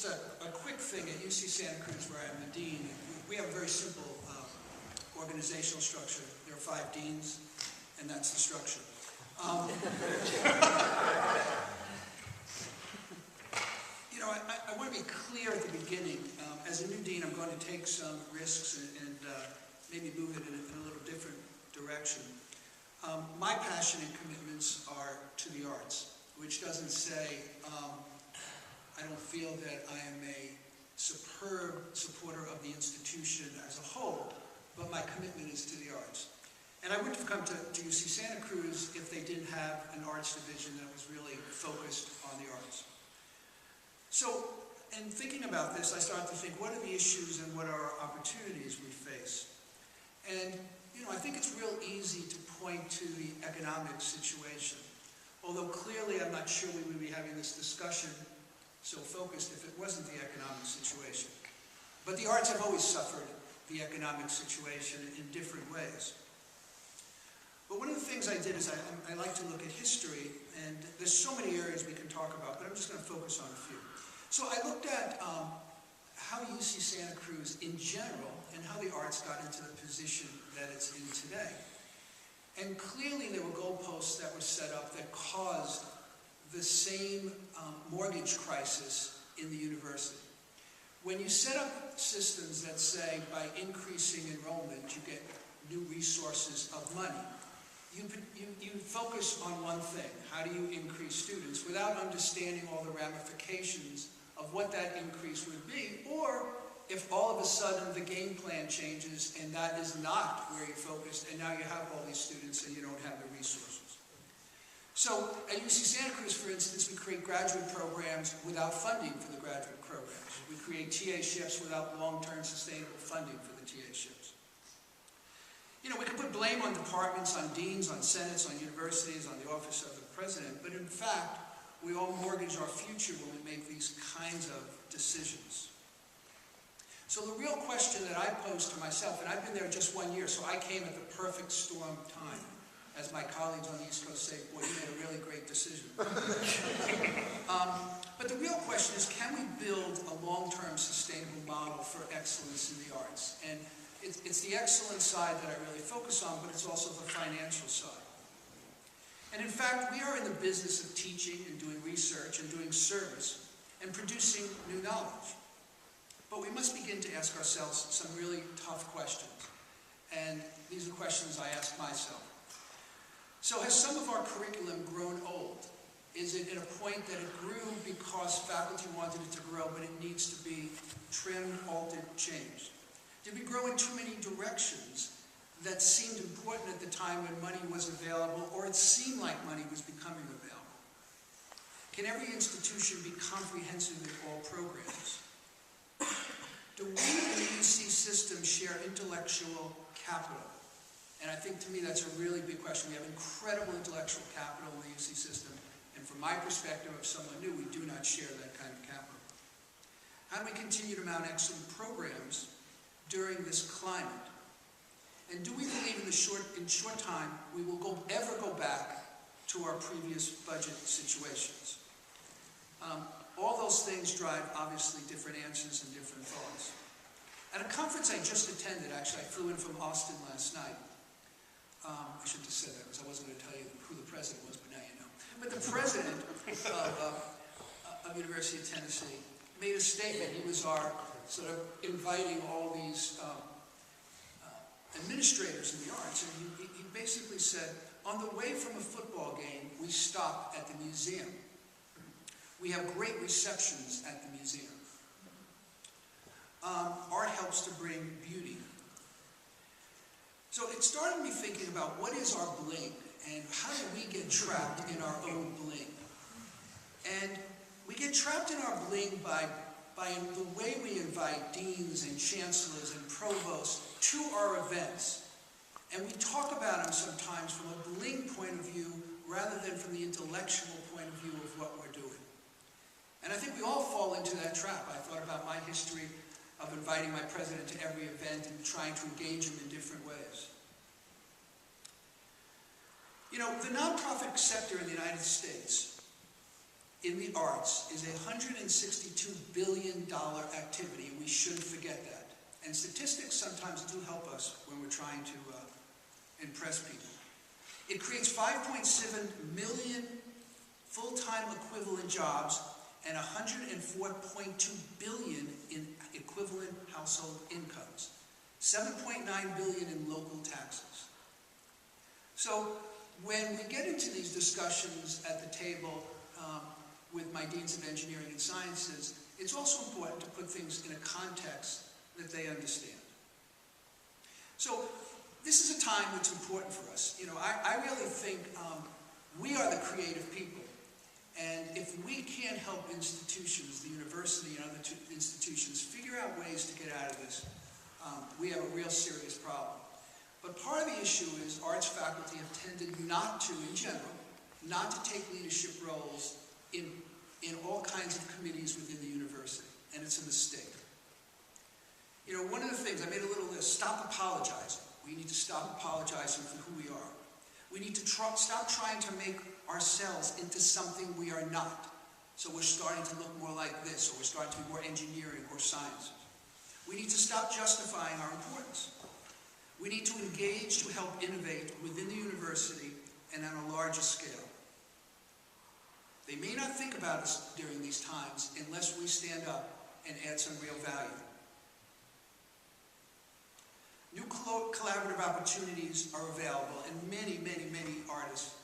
Just a quick thing, at UC Santa Cruz, where I'm the dean, we have a very simple organizational structure. There are 5 deans, and that's the structure. You know, I want to be clear at the beginning. As a new dean, I'm going to take some risks and maybe move it in a little different direction. My passion and commitments are to the arts, which doesn't say I don't feel that I am a superb supporter of the institution as a whole, but my commitment is to the arts. And I wouldn't have come to UC Santa Cruz if they didn't have an arts division that was really focused on the arts. So, in thinking about this, I started to think, what are the issues and what are our opportunities we face? And, you know, I think it's real easy to point to the economic situation. Although clearly I'm not sure we would be having this discussion so focused if it wasn't the economic situation. But the arts have always suffered the economic situation in different ways. But one of the things I did is I like to look at history, and there's so many areas we can talk about, but I'm just going to focus on a few. So I looked at how UC Santa Cruz in general and how the arts got into the position that it's in today. And clearly there were goalposts that were set up that caused the same mortgage crisis in the university. When you set up systems that say by increasing enrollment you get new resources of money, you focus on one thing. How do you increase students without understanding all the ramifications of what that increase would be, or if all of a sudden the game plan changes and that is not where you're focused and now you have all these students and you don't have the resources. So at UC Santa Cruz, for instance, we create graduate programs without funding for the graduate programs. We create TA shifts without long-term sustainable funding for the TA shifts. You know, we can put blame on departments, on deans, on senates, on universities, on the office of the president, but in fact, we all mortgage our future when we make these kinds of decisions. So the real question that I pose to myself, and I've been there just 1 year, so I came at the perfect storm time. As my colleagues on the East Coast say, boy, you made a really great decision. But the real question is, can we build a long-term sustainable model for excellence in the arts? And it's the excellence side that I really focus on, but it's also the financial side. And in fact, we are in the business of teaching and doing research and doing service and producing new knowledge. But we must begin to ask ourselves some really tough questions. And these are questions I ask myself. So has some of our curriculum grown old? Is it at a point that it grew because faculty wanted it to grow, but it needs to be trimmed, altered, changed? Did we grow in too many directions that seemed important at the time when money was available, or it seemed like money was becoming available? Can every institution be comprehensive in all programs? Do we in the UC system share intellectual capital? And I think to me that's a really big question. We have incredible intellectual capital in the UC system, and from my perspective of someone new, we do not share that kind of capital. How do we continue to mount excellent programs during this climate? And do we believe in short time we will ever go back to our previous budget situations? All those things drive obviously different answers and different thoughts. At a conference I just attended, actually I flew in from Austin last night. I shouldn't have said that because I wasn't going to tell you who the president was, but now you know. But the president of University of Tennessee made a statement. He was sort of inviting all these administrators in the arts, and he basically said, on the way from a football game, we stop at the museum. We have great receptions at the museum. Art helps to bring beauty. So it started me thinking about what is our bling and how do we get trapped in our own bling? And we get trapped in our bling by the way we invite deans and chancellors and provosts to our events. And we talk about them sometimes from a bling point of view rather than from the intellectual point of view of what we're doing. And I think we all fall into that trap. I thought about my history of inviting my president to every event and trying to engage him in different ways. You know, the nonprofit sector in the United States in the arts is a $162 billion activity, and we shouldn't forget that. And statistics sometimes do help us when we're trying to impress people. It creates 5.7 million full-time equivalent jobs and 104.2 billion in equivalent household incomes, 7.9 billion in local taxes. So when we get into these discussions at the table with my deans of engineering and sciences, it's also important to put things in a context that they understand. So this is a time that's important for us. You know, I really think we are the creative people. And if we can't help institutions, the university and other institutions, figure out ways to get out of this, we have a real serious problem. But part of the issue is arts faculty have tended not to, in general, not to take leadership roles in all kinds of committees within the university. And it's a mistake. You know, one of the things, I made a little list, stop apologizing. We need to stop apologizing for who we are. We need to stop trying to make ourselves into something we are not. So we're starting to look more like this, or we're starting to be more engineering or sciences. We need to stop justifying our importance. We need to engage to help innovate within the university and on a larger scale. They may not think about us during these times unless we stand up and add some real value. New collaborative opportunities are available, and many, many, many artists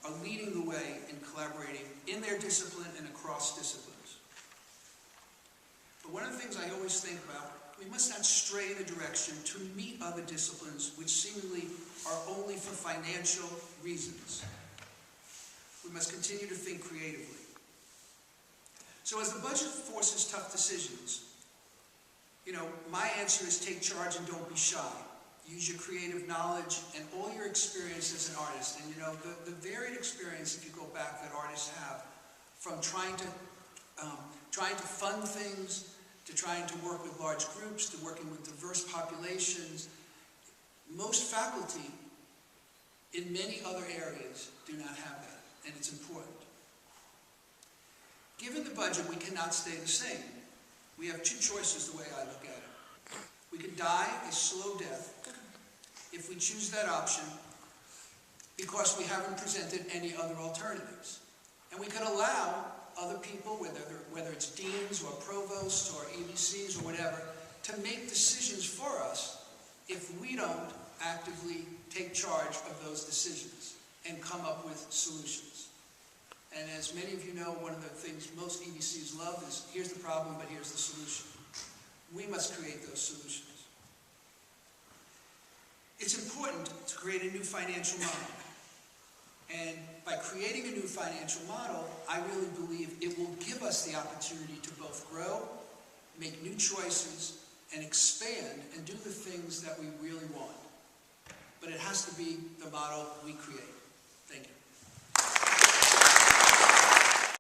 are leading the way in collaborating in their discipline and across disciplines. But one of the things I always think about, we must not stray in a direction to meet other disciplines which seemingly are only for financial reasons. We must continue to think creatively. So as the budget forces tough decisions, you know, my answer is take charge and don't be shy. Use your creative knowledge and all your experience as an artist. And you know, the varied experience, if you go back, that artists have, from trying to fund things, to trying to work with large groups, to working with diverse populations. Most faculty in many other areas do not have that, and it's important. Given the budget, we cannot stay the same. We have two choices the way I look at it. We could die a slow death if we choose that option because we haven't presented any other alternatives. And we could allow other people, whether it's deans or provosts or EDCs or whatever, to make decisions for us if we don't actively take charge of those decisions and come up with solutions. And as many of you know, one of the things most EDCs love is, here's the problem, but here's the solution. We must create those solutions. It's important to create a new financial model. And by creating a new financial model, I really believe it will give us the opportunity to both grow, make new choices, and expand and do the things that we really want. But it has to be the model we create. Thank you.